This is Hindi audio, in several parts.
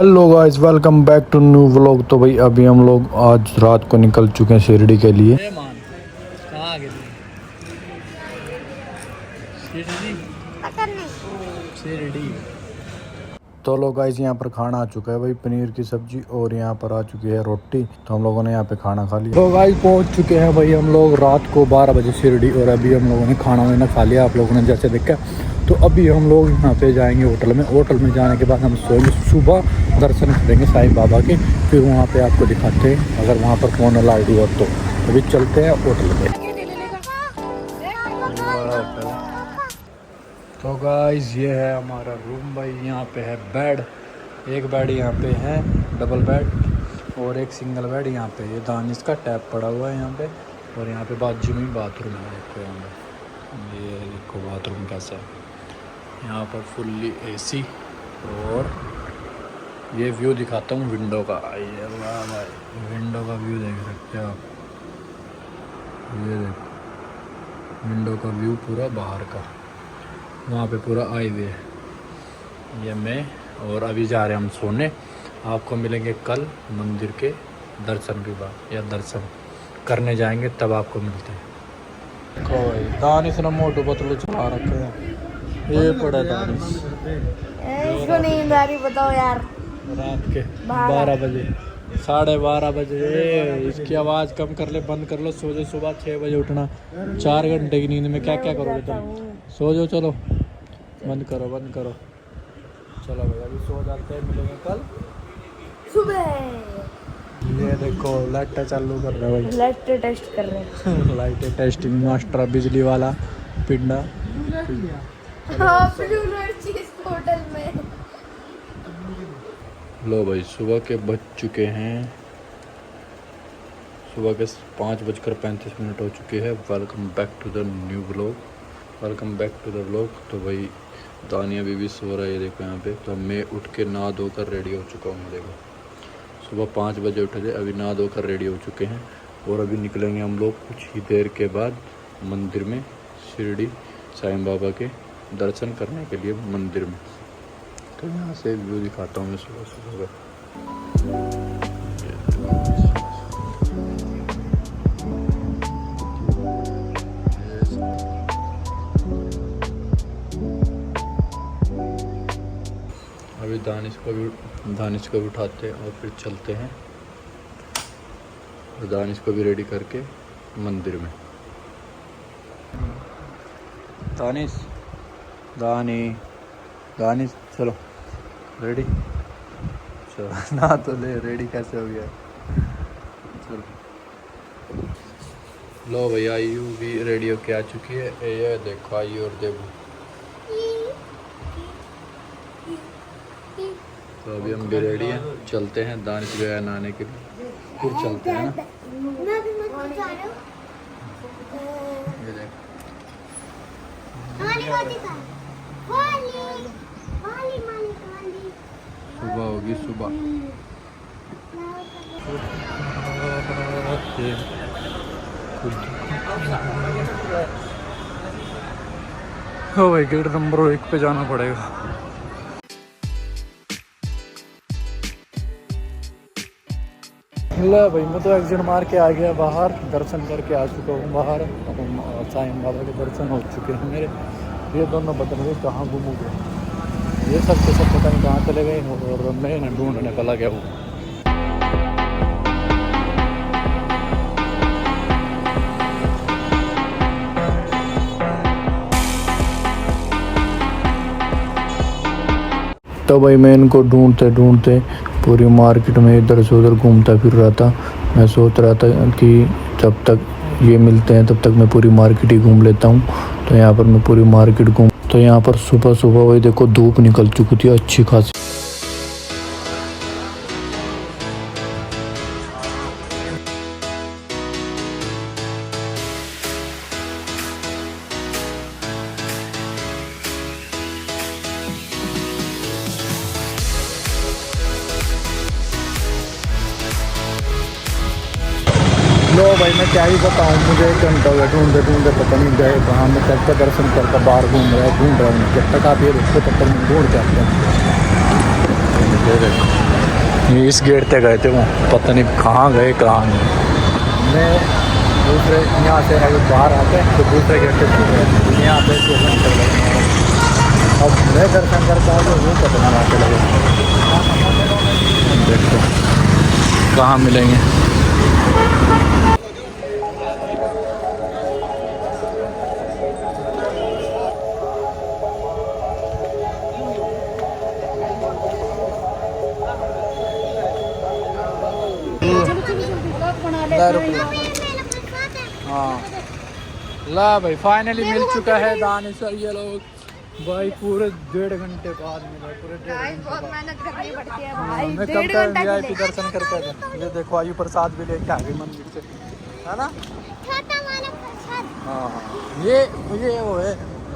Hello guys, welcome back to new vlog. तो भाई अभी हम लोग आज रात को निकल चुके हैं शिरडी के लिए। तो लोग गाइस यहाँ पर खाना आ चुका है भाई, पनीर की सब्जी और यहाँ पर आ चुकी है रोटी। तो हम लोगों ने यहाँ पे खाना खा लिया। तो गाइस पहुँच चुके हैं भाई हम लोग रात को 12 बजे शिरडी, और अभी हम लोगों ने खाना वाना खा लिया आप लोगों ने जैसे देखा। तो अभी हम लोग यहाँ पे जाएंगे होटल में जाने के बाद हम सोएंगे, सुबह दर्शन करेंगे साईं बाबा के, फिर वहाँ पे आपको दिखाते हैं अगर वहाँ पर फोन अलाउड हुआ तो। अभी चलते हैं होटल में। तो गाइस ये है हमारा रूम भाई, यहाँ पे है बेड, एक बेड यहाँ पे है डबल बेड और एक सिंगल बेड यहाँ पे। ये दानिश का टैप पड़ा हुआ है यहाँ पे, और यहाँ पे बाजू में बाथरूम है। देखो यहाँ पे, ये देखो बाथरूम कैसा है। यहाँ पर फुल्ली एसी, और ये व्यू दिखाता हूँ विंडो का। ये वाह भाई, विंडो का व्यू देख सकते हो आप। ये देखो विंडो का व्यू पूरा बाहर का, वहाँ पे पूरा हाईवे है। ये मैं और अभी जा रहे हैं हम सोने। आपको मिलेंगे कल मंदिर के दर्शन के बाद, या दर्शन करने जाएंगे तब आपको मिलते हैं। कोई दानिश ने मोटू पतलू चला रखे हैं, ये पड़ा दानिश। इसको नींद आ रही, बताओ यार। रात के 12 बजे, 12:30 बजे। इसकी आवाज़ कम कर ले, बंद कर लो। सो जाओ, सुबह 6 बजे उठना। 4 घंटे की नींद में क्या क्या करोगे तुम? सो जाओ, चलो बंद करो बंद करो। चलो भाई अभी सो जाते हैं, मिलेंगे कल सुबह। ये देखो लाइट चालू कर रहे हैं भाई, लाइट टेस्ट कर रहे हैं। लाइट टेस्टिंग मास्टर बिजली वाला पिंडा। होटल में लो भाई सुबह के बज चुके हैं, सुबह के 5:35 हो चुके हैं। Welcome back to the new vlog, welcome back to the vlog. तो भाई दानिया भी सो रहा है, ये देखो यहाँ पे। तो मैं उठ के नहा धोकर रेडी हो चुका हूँ। देखो सुबह 5 बजे उठे थे, अभी नहा धोकर रेडी हो चुके हैं, और अभी निकलेंगे हम लोग कुछ ही देर के बाद मंदिर में, शिरडी साईं बाबा के दर्शन करने के लिए मंदिर में। तो यहाँ से व्यू दिखाता हूँ मैं सुबह सुबह का। अभी दानिश को भी उठाते हैं और फिर चलते हैं, और दानिश को भी रेडी करके मंदिर में। दानिश चलो रेडी, चलो ना तो ले, रेडी कैसे हो गया? चलो लो भैया, आयु भी रेडी होके आ चुकी है। ये देखो आयु और देवू। तो अभी हम भी रेडी हैं, चलते हैं। दानिश गया नहाने के लिए, फिर चलते हैं ना। ये देख सुबह होगी सुबह। ओ भाई गेट नंबर 1 पे जाना पड़ेगा। ले भाई मैं तो एग्जिट मार के आ गया बाहर, दर्शन करके आ चुका हूँ बाहर। साईं बाबा के दर्शन हो चुके हैं मेरे। ये दोनों बता गए कहाँ घूमोगे, ये सब के सब पता नहीं कहाँ चले गए, और मैं ना ढूंढने चला गया हूँ। तो भाई मैं इनको ढूंढते ढूंढते पूरी मार्केट में इधर से उधर घूमता फिर रहा था। मैं सोच रहा था कि जब तक ये मिलते हैं तब तक मैं पूरी मार्केट ही घूम लेता हूँ। तो यहाँ पर मैं पूरी मार्केट घूम, तो यहाँ पर सुबह सुबह वही देखो धूप निकल चुकी थी अच्छी खासी। लो भाई मैं क्या ही बताऊँ, मुझे 1 घंटा हो गया ढूंढते ढूंढते, पता नहीं गए कहाँ। मैं तब का दर्शन करके बाहर ढूंढ रहा हूँ, जब तक आप ये देखो तब तक मैं ढूंढ के आते हैं। ये इस गेट पे गए थे वो, पता नहीं कहाँ गए कहाँ नहीं। मैं दूसरे यहाँ से अगर बाहर आते हैं तो दूसरे गेट पे चले गए, यहाँ पे दर्शन कर गए। अब मैं दर्शन करता हूँ तो वो पता ना आके लगे। देखते कहाँ मिलेंगे। हाँ ला भाई फाइनली मिल चुका है दानिश और ये लोग भाई पूरे 1.5 घंटे बाद मिले, पूरे 1.5 घंटे बहुत बाद। मेहनत करनी पड़ती है भाई। मैं कब 1.5 तक घंटा के VIP दर्शन करके आया। ये देखो आयु प्रसाद भी लेके आ गई मंदिर से, है ना। हाँ ये वो है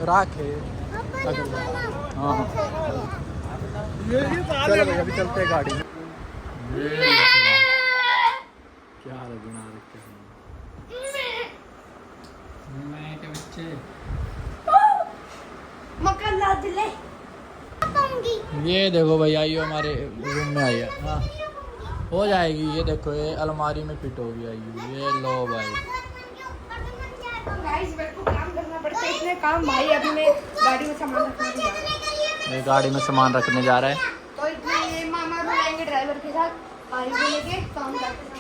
राख है। हाँ चलो भाई अभी चलते हैं गाड़ी में। क्या हाल बना रखे हैं के बच्चे। मक्खन ला दिले। ये देखो भाई आइयो हमारे रूम में आई है। हाँ हो जाएगी। ये देखो ये अलमारी में फिट हो गई आइयो। ये लो भाई गाइस मेरे को काम करना पड़ता है, इसलिए काम भाई अभी मैं गाड़ी में सामान रखने जा रहा हूं। ये गाड़ी में सामान रखने जा रहा है। तो इसलिए ये मामा रुलाएंगे ड्राइवर के साथ, गाड़ी को लेके काम करते